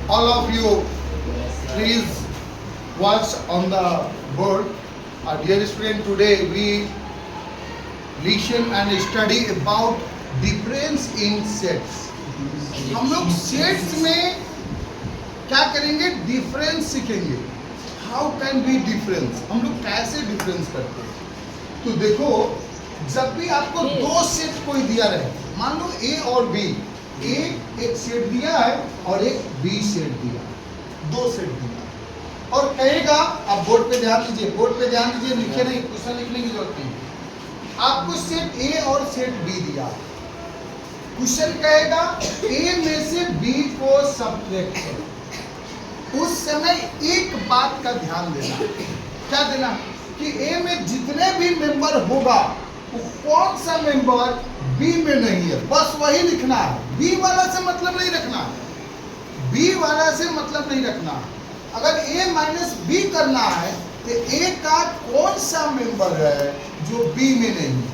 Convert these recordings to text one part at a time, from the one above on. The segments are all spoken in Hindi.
all of you please watch on the board. Dear student, today we listen and study about difference in sets. हम लोग सेट्स में क्या करेंगे? डिफरेंस सीखेंगे. हाउ कैन बी डिफरेंस, हम लोग कैसे डिफरेंस करते हैं. तो देखो, जब भी आपको दो सेट कोई दिया रहे, मान लो ए और बी, ए एक सेट दिया है और एक बी सेट दिया, दो सेट दिया और कहेगा, आप बोर्ड पे ध्यान दीजिए, बोर्ड पे ध्यान दीजिए, लिखे नहीं, क्वेश्चन लिखने की जरूरत नहीं. आपको सेट ए और सेट बी दिया, क्वेश्चन कहेगा ए में से बी को सब्ट्रैक्ट करो. उस समय एक बात का ध्यान देना. क्या देना? कि ए में जितने भी मेंबर होगा वो कौन सा मेंबर बी में नहीं है, बस वही लिखना है. बी वाला से मतलब नहीं रखना है, बी वाला से मतलब नहीं रखना. अगर ए माइनस बी करना है तो ए का कौन सा मेंबर है जो बी में नहीं है.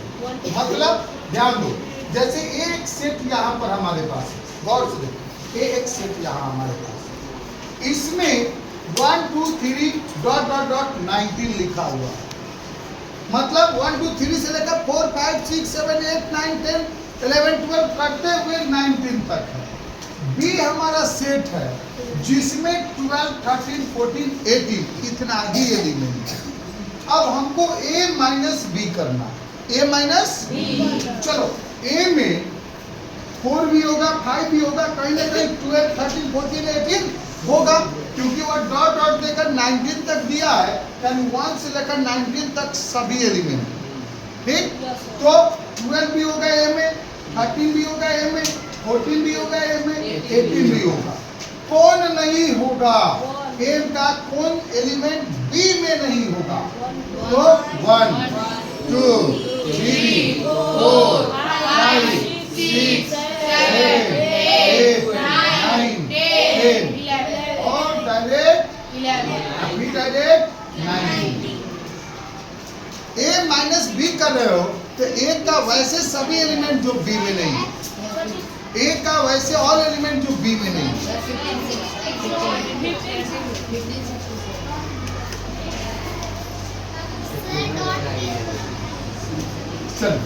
मतलब ध्यान दो, जैसे ए एक सेट यहाँ पर हमारे पास है, गौर से देखो, ए एक सेट यहाँ हमारे पास है, इसमें 1 2 3 डॉट डॉट डॉट 19 लिखा हुआ है. मतलब 1 2 3 से लेकर 4 5 6 7 8 9 10 11 12 करते हुए 19 तक है. बी हमारा सेट है जिसमें 12 13 14 18 इतना ही एलिमेंट है. अब हमको ए माइनस बी करना, ए माइनस बी. चलो, ए में 4 भी होगा, 5 भी होगा, कहीं ना कहीं 12 13 14 18 होगा, क्योंकि वो डॉट डॉट देकर 19 तक दिया है, यानी 1 से लेकर 19 तक सभी एलिमेंट. ठीक, तो 12 भी होगा ए में, 13 भी होगा ए में, 14 भी होगा ए में, 18 भी होगा. कौन नहीं होगा? ए का कौन एलिमेंट बी में नहीं होगा? तो 1 2 3 4 5 6 7 8 9 10 और डायरेक्ट 19. ए माइनस बी कर रहे हो तो ए का वैसे सभी एलिमेंट जो बी में नहीं है, ए का वैसे ऑल एलिमेंट जो बी में नहीं है. चलो,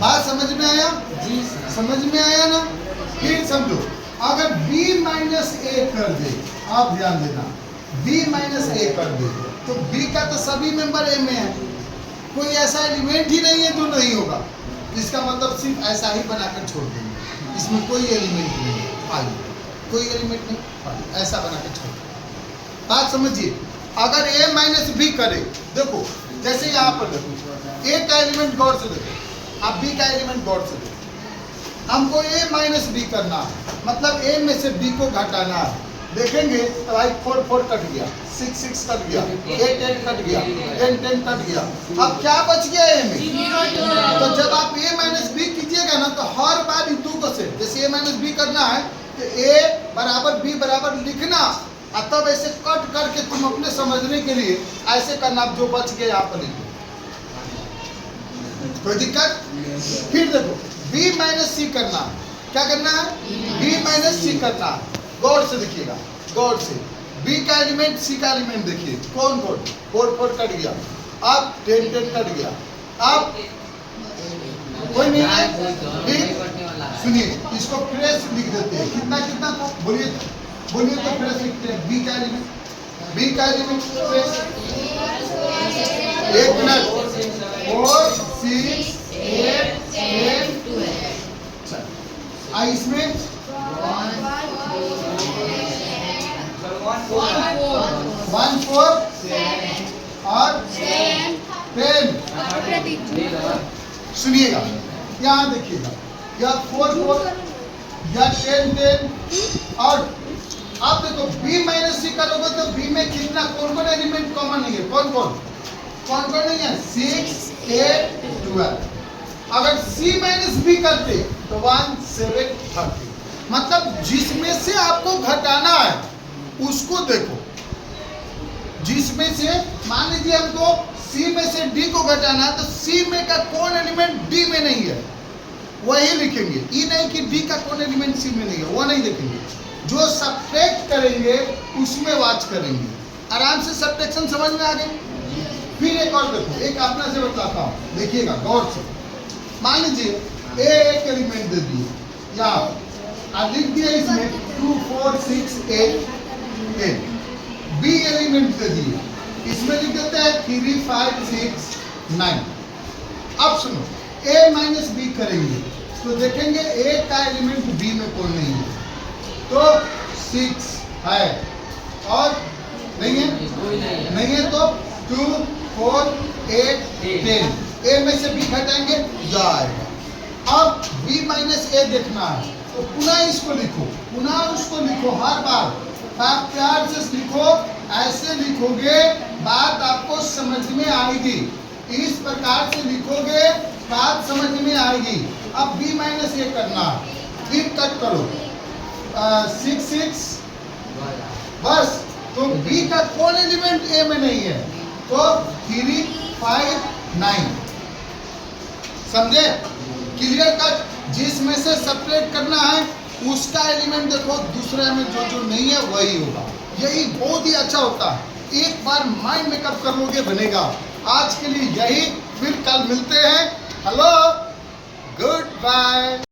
बात समझ में आया? जी, समझ में आया ना? फिर समझो, अगर b माइनस ए कर दे, आप ध्यान देना, b माइनस ए कर दे तो b का तो सभी मेंबर ए में है, कोई ऐसा एलिमेंट ही नहीं है जो नहीं होगा. इसका मतलब सिर्फ ऐसा ही बनाकर छोड़ देंगे, इसमें कोई एलिमेंट नहीं है, खाली कोई एलिमेंट नहीं, खाली ऐसा बनाकर छोड़ देंगे. बात समझिए. अगर a माइनस बी करे, देखो जैसे यहाँ पर देखो, a का एलिमेंट गौर से देखो, आप b का एलिमेंट गौर से देखो. हमको a माइनस बी करना है, मतलब a में से b को घटाना है. देखेंगे तो भाई 4 4 कट गया, 6 6 कट गया, 8 8 कट गया, 10 10 कट गया. अब क्या बच गया a में? तो जब आप a माइनस बी कीजिएगा ना, तो हर बार इन दो को सेट, जैसे a माइनस बी करना है तो a बराबर b बराबर लिखना, और तब ऐसे कट करके तुम अपने समझने के लिए ऐसे करना, जो बच गया यहाँ पर लिखो. कोई दिक्कत? फिर देखो, b माइनस सी करना, क्या करना है? b माइनस सी करना. गौर से देखिएगा, गौर से. b का एलिमेंट, सी का एलिमेंट देखिए, कौन कौन? 4 4 कट गया, अब 10 10 कट गया, अब कोई नहीं है. सुनिए, इसको फ्रेश लिख देते हैं. कितना कितना था? बोलिए बोलिए तो फ्रेश लिखते हैं. b का एलिमेंट, b का एलिमेंट फ्रेश. एक मिनट, 4 6 8 10 12. इसमें 1 4 और 10. सुनिएगा, यहाँ देखिएगा, या 4 4 या 10 10. और आप देखो b माइनस सी करोगे तो b में कितना, कौन कौन एलिमेंट कॉमन नहीं है? कौन कौन नहीं है? 6 8 12. अगर c माइनस b करते तो 1 7 30. मतलब जिसमें से आपको घटाना है उसको देखो, जिसमें से मान लीजिए हमको c में से d को घटाना है, तो c में का कौन एलिमेंट d में नहीं है वही लिखेंगे. ये नहीं कि d का कौन एलिमेंट c में नहीं है, वो नहीं लिखेंगे. जो सब्ट्रैक्ट करेंगे उसमें वॉच करेंगे। आराम से सब्ट्रैक्शन समझ में आ गई। फिर एक और देखो, एक अपना से बताता हूँ, देखिएगा गौर से। मान लीजिए ए एक एलिमेंट दे दिए, यहाँ लिख दिया इसमें 2 4 6 8 8। बी एलिमेंट दे दिए, इसमें लिख देते हैं 3 5 6 9। अब सुनो, ए माइनस बी करेंगे तो देखेंगे ए का एलिमेंट बी में कौन नहीं है, तो 6 है और नहीं है, नहीं है तो 2 4 8 10। ए में से बी घटाएंगे जाएगा। अब बी माइनस ए देखना है तो पुनः इसको लिखो, पुनः उसको लिखो, हर बार आप प्यार से लिखो, ऐसे लिखोगे बात आपको समझ में आएगी। इस प्रकार से लिखोगे बात समझ में आएगी। अब b माइनस ए करना है, फिर कट करो 6 6 बस। तो b का कौन एलिमेंट a में नहीं है, तो 3 5 9। समझे? Clear cut. जिसमें से सब्ट्रैक्ट करना है उसका एलिमेंट देखो, दूसरे में जो नहीं है वही होगा। यही बहुत ही अच्छा होता है। एक बार माइंड मेकअप कर लोगे बनेगा। आज के लिए यही, फिर कल मिलते हैं। Hello, good bye.